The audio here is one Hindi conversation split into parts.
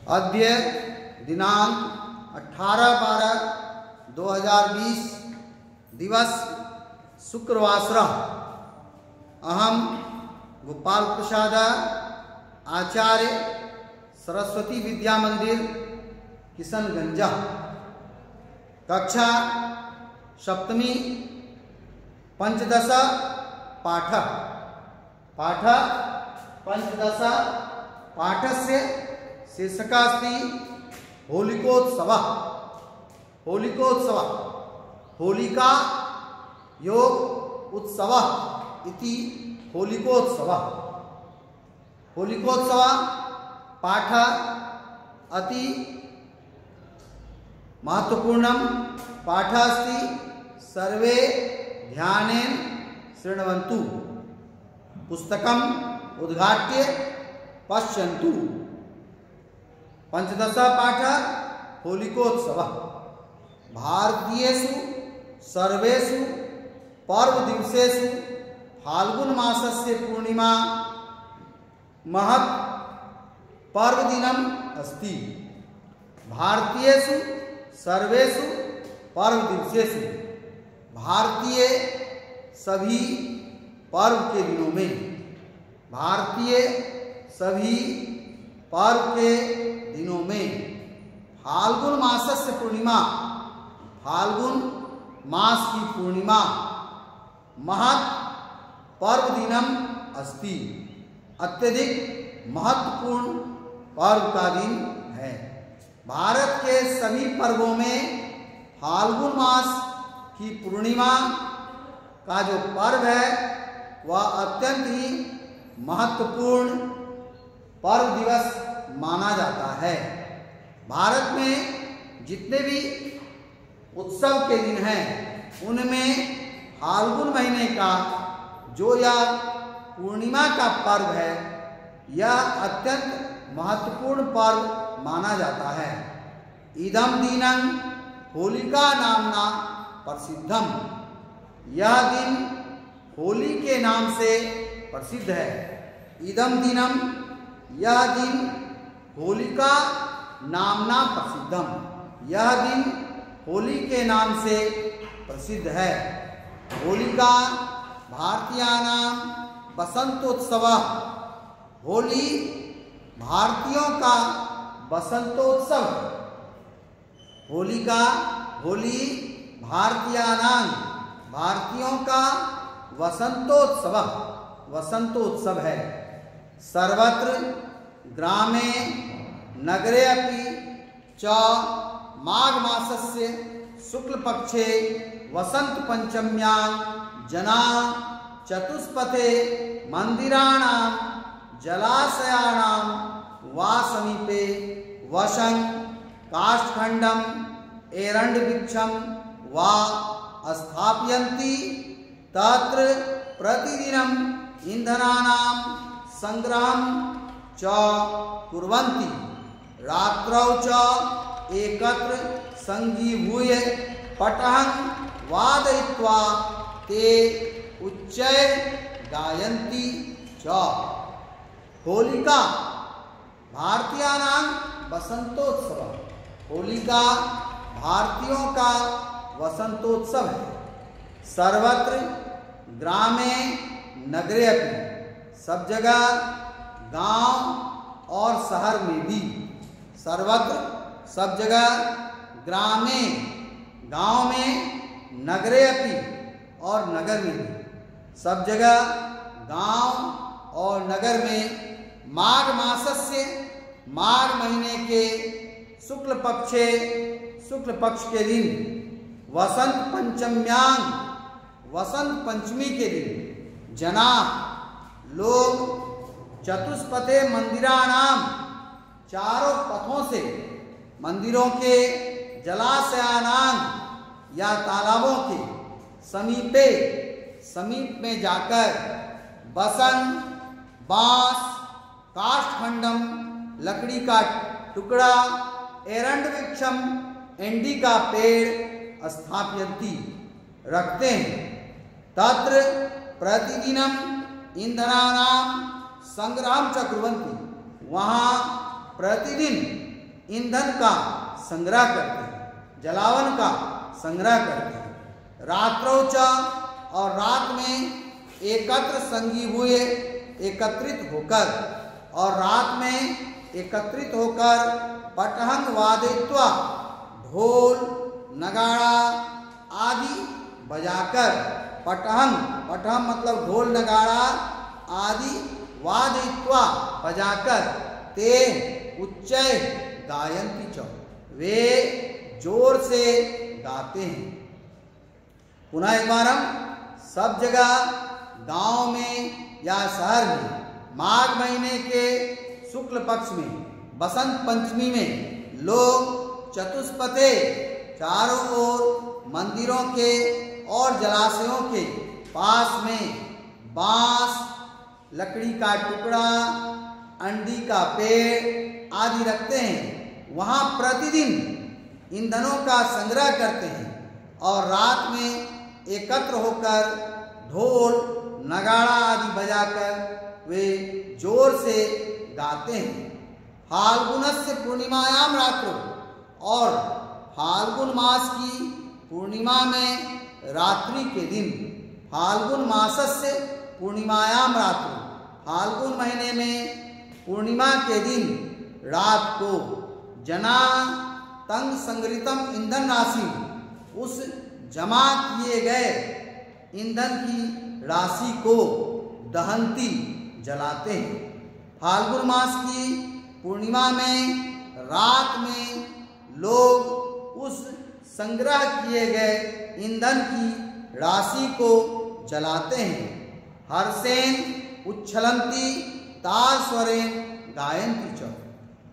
अद्य दिनांक 18/12/2020 दिवस शुक्रवासरः अहम गोपाल प्रसाद आचार्य सरस्वती विद्या मंदिर किशनगंज कक्षा सप्तमी पंचदश पाठ पंचदश पाठस्य शीर्षकः अस्ति होलिकोत्सवः। होलिका योग उत्सवः इति होलिकोत्सवः। पाठ अति महत्वपूर्णं पाठ अस्ति। सर्वे ध्यानेन शृण्वन्तु, पुस्तकम् उद्घाट्य पश्यन्तु। पंचदश पाठ होलिकोत्सवः। भारतीयेषु सर्वेषु पर्वदिवसेषु फाल्गुन मासस्य पूर्णिमा महत् पर्वदिनम् अस्ति। भारतीयेषु सर्वेषु पर्वदिवसेषु, भारतीय सभी पर्व के दिनों में, भारतीय सभी पर्व के दिनों में फाल्गुन मासस्य पूर्णिमा, फाल्गुन मास की पूर्णिमा महत् पर्व दिनम् अस्ति। अत्यधिक महत्वपूर्ण पर्व का दिन है। भारत के सभी पर्वों में फाल्गुन मास की पूर्णिमा का जो पर्व है वह अत्यंत ही महत्वपूर्ण पर्व दिवस माना जाता है। भारत में जितने भी उत्सव के दिन हैं उनमें फाल्गुन महीने का जो यह पूर्णिमा का पर्व है यह अत्यंत महत्वपूर्ण पर्व माना जाता है। इदं दिनं होलिका नामना प्रसिद्धम। यह दिन होली के नाम से प्रसिद्ध है। इदं दिनं, यह दिन होलिका नामना प्रसिद्धम, यह दिन होली के नाम से प्रसिद्ध है। होलिका भारतीयानां बसंतोत्सवः। होली भारतीयों का बसंतोत्सव। होली भारतीयानां, भारतीयों का वसंतोत्सव है। सर्वत्र ग्रामे नगरे अपि च माघ मासस्य शुक्लपक्षे वसंत पंचम्यां जनाः चतुष्पथे मंदिराणां जलाशयानां वा समीपे वशं काष्ठखण्डं एरण्डवृक्षं वा स्थापयन्ति। तत्र प्रतिदिनं ईन्धनानां संग्रहं च कुर्वन्ति। रात्रौ च एकत्र सङ्गीभूय पटहं वादयित्वा ते उच्चैः गायन्ति च। होलिका भारतीयानां बसंतोत्सव। होलिका भारतीयों का वसंतोत्सव है। सर्वत्र ग्रामे नगरे अपि, सब जगह गांव और शहर में भी, सर्वत्र सब जगह ग्रामे गांव में, नगरे अपि और नगर में भी, सब जगह गांव और नगर में माघ मासस्य, माघ महीने के शुक्ल पक्ष के दिन वसंत पंचम्यां, वसंत पंचमी के दिन जना लोग चतुष्पथे मंदिराणां, चारों पथों से मंदिरों के, जलाशयानां या तालाबों के समीप में जाकर बसन, बांस, काष्ठखंडम लकड़ी का टुकड़ा, एरंडवृक्षम एंडी का पेड़ स्थापयन्ति रखते हैं। तत्र प्रतिदिनम ईंधनानां संग्रहं च कुर्वन्ति। वहाँ प्रतिदिन ईंधन का संग्रह करते हैं, जलावन का संग्रह करते हैं। रात्रौ च, और रात में एकत्र संगी हुए, एकत्रित होकर, और रात में एकत्रित होकर पटहंग वादयित्वा, ढोल नगाड़ा आदि बजाकर, पटहंग, पटहंग मतलब ढोल नगाड़ा आदि वादयित्वा बजाकर, ते उच्चै गायन्ति च, वे जोर से गाते हैं। पुनः एक बार हम सब जगह गांव में या शहर में माघ महीने के शुक्ल पक्ष में बसंत पंचमी में लोग चतुष्पथे चारों ओर मंदिरों के और जलाशयों के पास में बांस, लकड़ी का टुकड़ा, अंडी का पेड़ आदि रखते हैं। वहाँ प्रतिदिन ईंधनों का संग्रह करते हैं और रात में एकत्र होकर ढोल नगाड़ा आदि बजाकर वे जोर से गाते हैं। फाल्गुनस्य पूर्णिमायाम रात्रो, और फाल्गुन मास की पूर्णिमा में रात्रि के दिन, फाल्गुन मासस्य पूर्णिमायाम रात्रो, फाल्गुन महीने में पूर्णिमा के दिन रात को जना तंग संग्रहितम ईंधन राशि, उस जमा किए गए ईंधन की राशि को दहंती जलाते हैं। फाल्गुन मास की पूर्णिमा में रात में लोग उस संग्रह किए गए ईंधन की राशि को जलाते हैं। हर्षेन उच्छलंती तार स्वरेन गायन्ति च,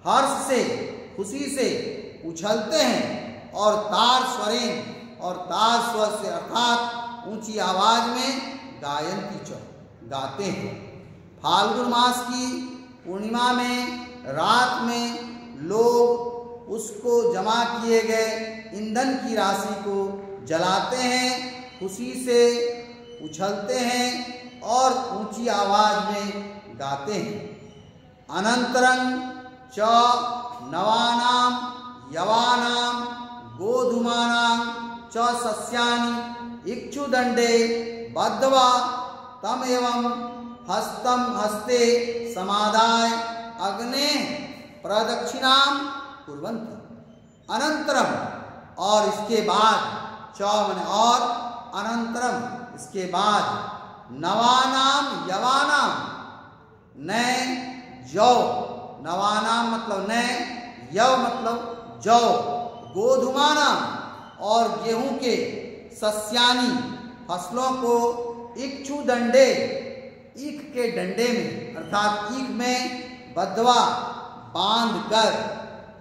हर्ष से, खुशी से उछलते हैं और तार स्वरेन, और तार स्वर से अर्थात ऊंची आवाज में गायन्ति च, गाते हैं। फाल्गुन मास की पूर्णिमा में रात में लोग उसको जमा किए गए ईंधन की राशि को जलाते हैं, खुशी से उछलते हैं और ऊंची आवाज में गाते हैं। अनंतरं च नवानाम यवानाम गोधूमानां च सस्यानि इक्षुदंडे बद्ध्वा तम एवं हस्तम हस्ते समादाय अग्ने प्रदक्षिणाम कुर्वन्ति। अनंतरम, और इसके बाद, च माने और, अनंतरम इसके बाद, नवानाम यवानाम, नए जौ, नवानाम मतलब नए, यव मतलब जौ, गोधूमानाम और गेहूं के, सस्यानी फसलों को, इक्षु दंडे, ईख के डंडे में अर्थात ईख में, बद्ध्वा बांध कर,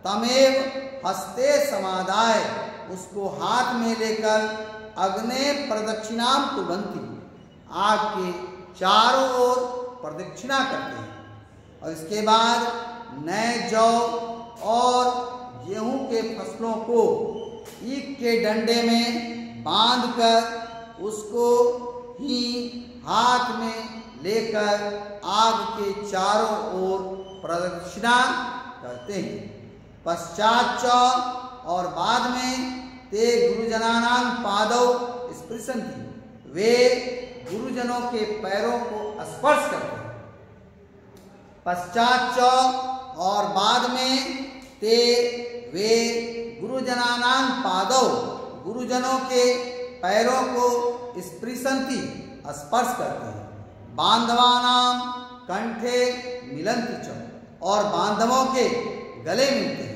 तमेव हस्ते समादाय उसको हाथ में लेकर, अग्ने प्रदक्षिणाम कुर्वन्ति आग के चारों ओर प्रदक्षिणा करते हैं। और इसके बाद नए जौ और गेहूं के फसलों को ईख के डंडे में बांधकर उसको ही हाथ में लेकर आग के चारों ओर प्रदक्षिणा करते हैं। पश्चात च, और बाद में, ते गुरुजनानां पादौ स्पृशन्ति, वे गुरुजनों के पैरों को स्पर्श करते हैं। पश्चात च, और बाद में, ते वे गुरुजनानां पादौ, गुरुजनों के पैरों को स्पृशन्ति स्पर्श करते हैं। बांधवानां कंठे मिलन्ति च, और बांधवों के गले मिलते हैं,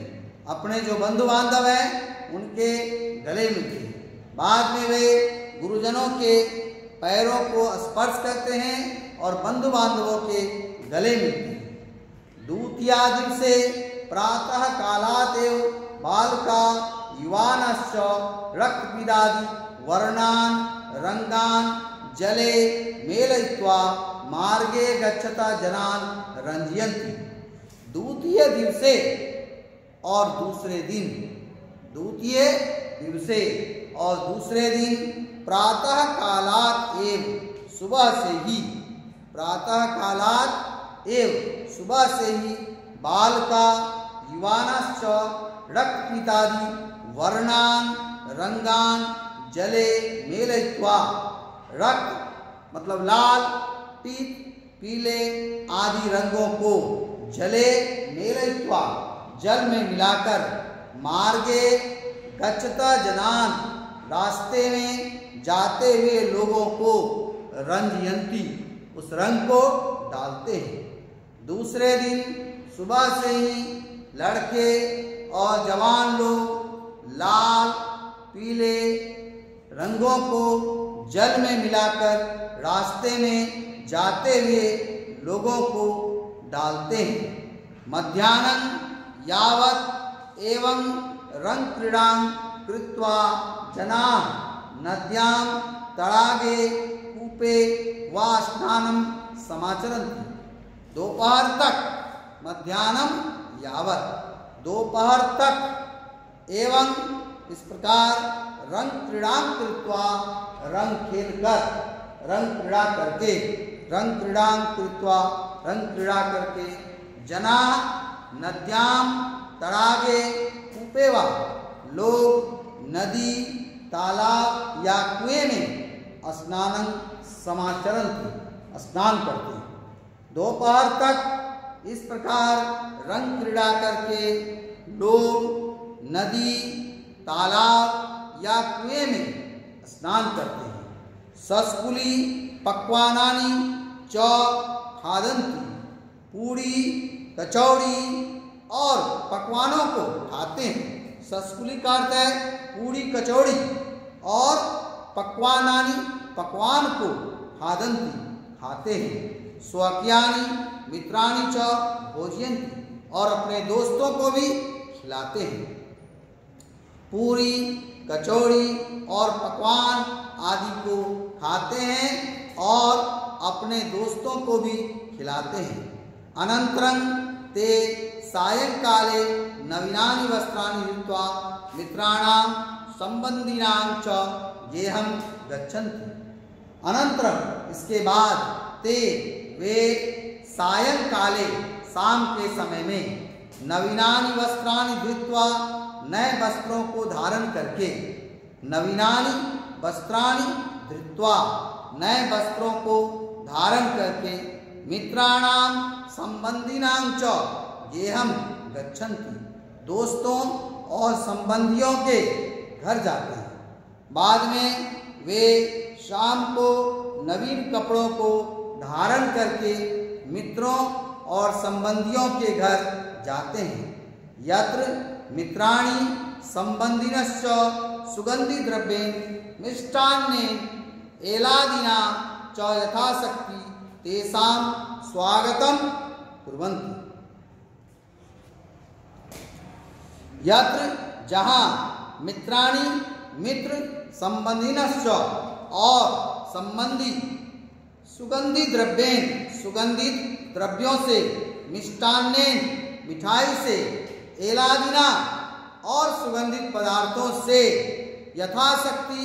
अपने जो बंधु बांधव हैं उनके गले मिलते हैं। बाद में वे गुरुजनों के पैरों को स्पर्श करते हैं और बंधु बांधवों के गले मिलते हैं। द्वितीया दिवसे प्रातः कालादेव बालका युवानश्च रक्तपीडादि वर्णान रंगान जले मेलयित्वा मार्गे गच्छता जनान रंजयन्ति। द्वितीय दिवसे, और दूसरे दिन, द्वितीय दिवसे और दूसरे दिन, प्रातः कालात एव, सुबह से ही, प्रातः कालात एव, सुबह से ही, बालका युवानश्च रक्तपीतादि वर्णान रंगान जले मेलयित्वा, रक्त मतलब लाल, पीत पीले आदि रंगों को जले मेलयित्वा जल में मिलाकर, मार्गे गच्छता जनान रास्ते में जाते हुए लोगों को रंजयंती उस रंग को डालते हैं। दूसरे दिन सुबह से ही लड़के और जवान लोग लाल पीले रंगों को जल में मिलाकर रास्ते में जाते हुए लोगों को डालते हैं। मध्याह्नं यावत् एवं रंग क्रीड़ां कृत्वा जनाः नद्यां तडागे कूपे वा स्नानं समाचरन्ति। दोपहर तक, मध्याह्नं यावत् दोपहर तक, एवं इस प्रकार रंग क्रीड़ां कृत्वा रंग खेलकर, रंग क्रीड़ा करके, रंग क्रीड़ां कृत्वा रंग क्रीड़ा करके, जना नद्यां तडागे कूपे वा लोग नदी तालाब या कुएं में स्नानं समाचरन्ति स्नान करते हैं। दोपहर तक इस प्रकार रंग क्रीड़ा करके लोग नदी तालाब या कुएं में स्नान करते हैं। सस्कुली पक्वानानि च खादन्ति, पूड़ी कचौड़ी और पकवानों को खाते हैं। सस्कुली का अर्थ है पूड़ी कचौड़ी और पकवानानि पकवान को खादन्ति खाते हैं। स्वकीयानि मित्राणि च भोजयन्ति और अपने दोस्तों को भी खिलाते हैं। पूरी कचौड़ी और पकवान आदि को खाते हैं और अपने दोस्तों को भी खिलाते हैं। अनंतरं ते सायंकाले नवीनानि वस्त्राणि धृत्वा मित्राणां संबंधिनां च गेहं गच्छन्ति। अनंतरं इसके बाद ते वे सायंकाले शाम के समय में नवीनानि वस्त्राणि धृत्वा नए वस्त्रों को धारण करके, नवीनानि वस्त्राणि धृत्वा नए वस्त्रों को धारण करके, मित्राणां संबंधिनां च गेहं गच्छन्ति दोस्तों और संबंधियों के घर जाते हैं। बाद में वे शाम को नवीन कपड़ों को धारण करके मित्रों और संबंधियों के घर जाते हैं। यत्र मित्राणि संबंधिनश्च सुगंधि द्रव्येन मिष्टान्नेन एलादिना च यथाशक्ति तेषां स्वागतं कुर्वन्ति। यत्र जहाँ मित्राणि मित्र संबंधिनश्च और संबंधी सुगंधित द्रव्येन सुगंधित द्रव्यों से, मिष्टान्नेन मिठाई से, एलादिना और सुगंधित पदार्थों से यथाशक्ति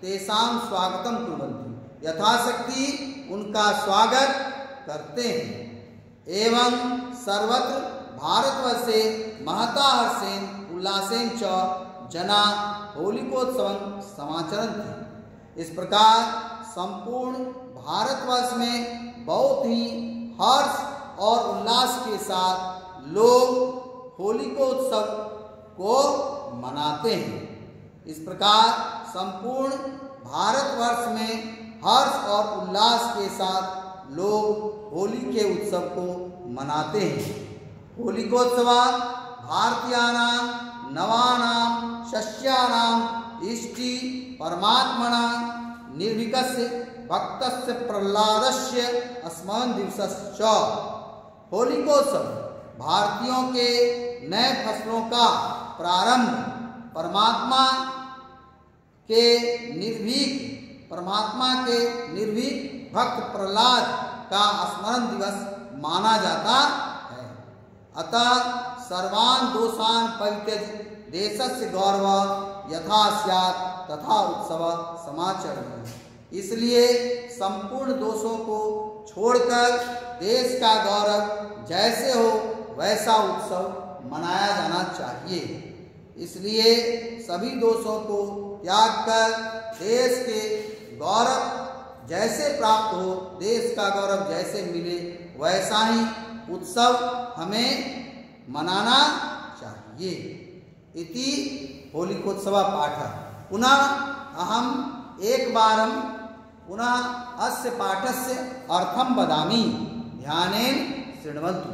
तेषां स्वागतम कुर्वन्ति यथाशक्ति उनका स्वागत करते हैं। एवं सर्वत्र भारतवर्षे महता हर्षेन उल्लासेन च जना होलिकोत्सवं समाचरन्ति। इस प्रकार संपूर्ण भारतवर्ष में बहुत ही हर्ष और उल्लास के साथ लोग होलिकोत्सव को मनाते हैं। इस प्रकार संपूर्ण भारतवर्ष में हर्ष और उल्लास के साथ लोग होली के उत्सव को मनाते हैं। होलिकोत्सव भारतीयानां नवानां शस्यानां इष्टि परमात्मना निर्भीकस्य भक्तस्य प्रह्लादस्य अस्मन् दिवसश्च। होलिकोत्सव भारतीयों के नए फसलों का प्रारंभ, परमात्मा के निर्भीक भक्त प्रह्लाद का स्मरण दिवस माना जाता है। अतः सर्वान् दोषान् परित्यज्य देशस्य गौरव यथा स्यात् तथा उत्सव समाचरणीय। इसलिए संपूर्ण दोषों को छोड़कर देश का गौरव जैसे हो वैसा उत्सव मनाया जाना चाहिए। इसलिए सभी दोषों को त्याग कर देश के गौरव जैसे प्राप्त हो, देश का गौरव जैसे मिले, वैसा ही उत्सव हमें मनाना चाहिए। इति होलिकोत्सव पाठः। पुनः अहम एकवारं पुनः अस्य पाठस्य अर्थं वदामि, ध्यानेन शृण्वन्तु।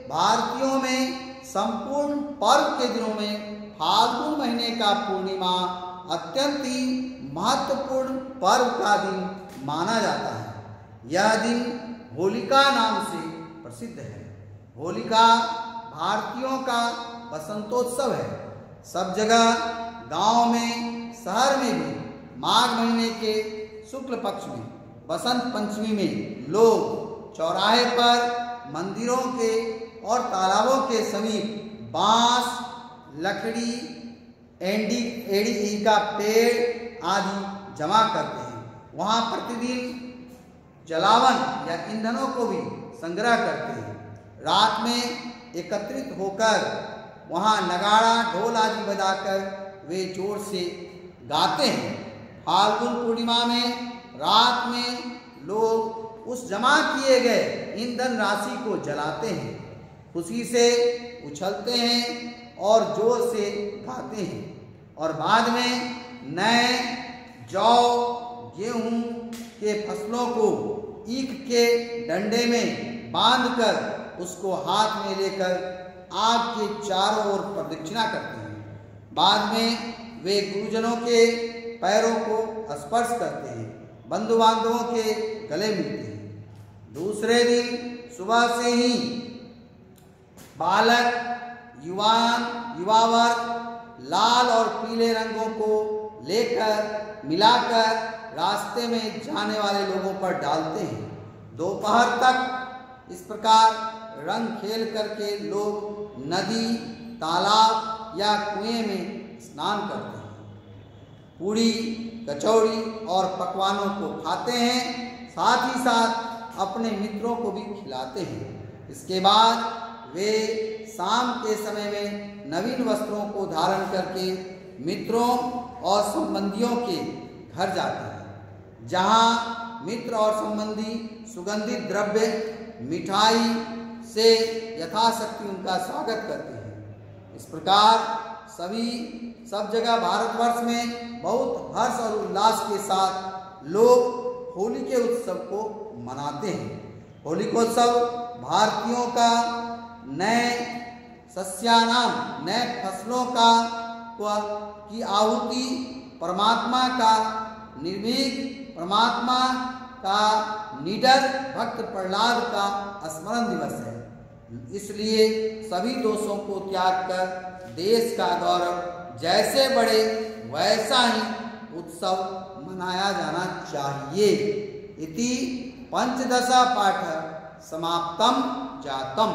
भारतीयों में संपूर्ण पर्व के दिनों में फाल्गुन महीने का पूर्णिमा अत्यंत ही महत्वपूर्ण पर्व का दिन माना जाता है। यह दिन होलिका नाम से प्रसिद्ध है। होलिका भारतीयों का बसंतोत्सव है। सब जगह, गांव में, शहर में भी माघ महीने के शुक्ल पक्ष में बसंत पंचमी में लोग चौराहे पर, मंदिरों के और तालाबों के समीप बांस, लकड़ी, एड़ी का पेड़ आदि जमा करते हैं। वहाँ प्रतिदिन जलावन या ईंधनों को भी संग्रह करते हैं। रात में एकत्रित होकर वहाँ नगाड़ा, ढोल आदि बजाकर वे जोर से गाते हैं। फाल्गुन पूर्णिमा में रात में लोग उस जमा किए गए ईंधन राशि को जलाते हैं, खुशी से उछलते हैं और जोर से गाते हैं, और बाद में नए जौ, गेहूं के फसलों को ईख के डंडे में बांधकर उसको हाथ में लेकर आग के चारों ओर प्रदक्षिणा करते हैं। बाद में वे गुरुजनों के पैरों को स्पर्श करते हैं, बंधु बांधवों के गले मिलते हैं। दूसरे दिन सुबह से ही बालक, युवा वर्ग लाल और पीले रंगों को लेकर मिलाकर रास्ते में जाने वाले लोगों पर डालते हैं। दोपहर तक इस प्रकार रंग खेल करके लोग नदी, तालाब या कुएं में स्नान करते हैं। पूड़ी, कचौड़ी और पकवानों को खाते हैं, साथ ही साथ अपने मित्रों को भी खिलाते हैं। इसके बाद वे शाम के समय में नवीन वस्त्रों को धारण करके मित्रों और संबंधियों के घर जाते हैं, जहां मित्र और संबंधी सुगंधित द्रव्य, मिठाई से यथाशक्ति उनका स्वागत करते हैं। इस प्रकार सब जगह भारतवर्ष में बहुत हर्ष और उल्लास के साथ लोग होली के उत्सव को मनाते हैं। होलिकोत्सव भारतीयों का नए सस्यानाम, नए फसलों की आहुति, परमात्मा का निर्भीक, परमात्मा का निडर भक्त प्रहलाद का स्मरण दिवस है। इसलिए सभी दोषों को त्याग कर देश का गौरव जैसे बढ़े वैसा ही उत्सव मनाया जाना चाहिए। इति पंचदश पाठ समाप्तम जातम।